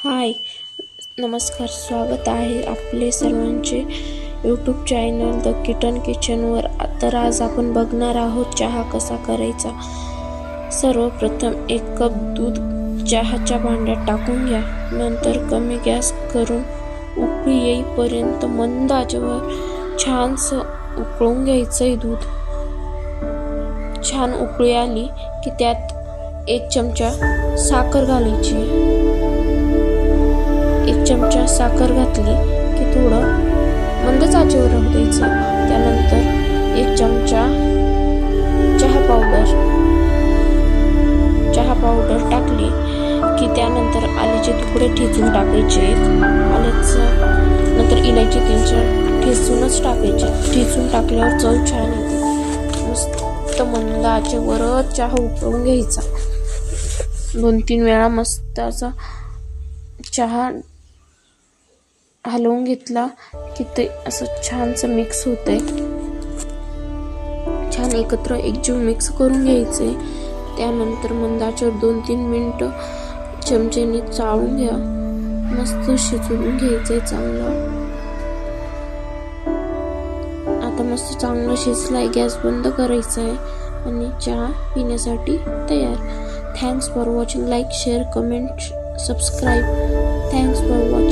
हाय, नमस्कार. स्वागत आहे आपले सर्वांचे यूट्यूब चॅनल द किटन किचनवर. तर आज आपण बघणार आहोत चहा कसा करायचा. सर्वप्रथम 1 कप दूध चहाच्या भांड्यात टाकून घ्या. नंतर कमी गॅस करून उकळी येईपर्यंत मंद आचेवर छानसं उकळून घ्यायचंय. दूध छान उकळी आली की त्यात 1 चमचा साखर घालायची. 1 चमचा साखर घातली की थोडं मंद आचेवर राहू द्यायचं. त्यानंतर 1 चमचा चहा पावडर टाकली की त्यानंतर आल्याचे तुकडे ठेचून टाकायचे. आल्याचं नंतर इलायची 3-4 ठेचूनच टाकायचे. ठेचून टाकल्यावर चव छान येते. मस्त मंद आचेवरच चहा उकळून घ्यायचा. 2-3 वेळा मस्त असा चहा हलवून घेतला की ते असं छानसं मिक्स होतंय. छान एकत्र एकजीव मिक्स करून घ्यायचे. त्यानंतर मंद आचेवर 2-3 मिनिटं चमचेने चाळून घ्या. मस्त शिजवून घ्यायचंय चांगलं. आता मस्त चांगलं शिजलाय. गॅस बंद करायचा आहे आणि चहा पिण्यासाठी तयार. Thanks for watching. Like, share, comment, subscribe. Thanks for watching.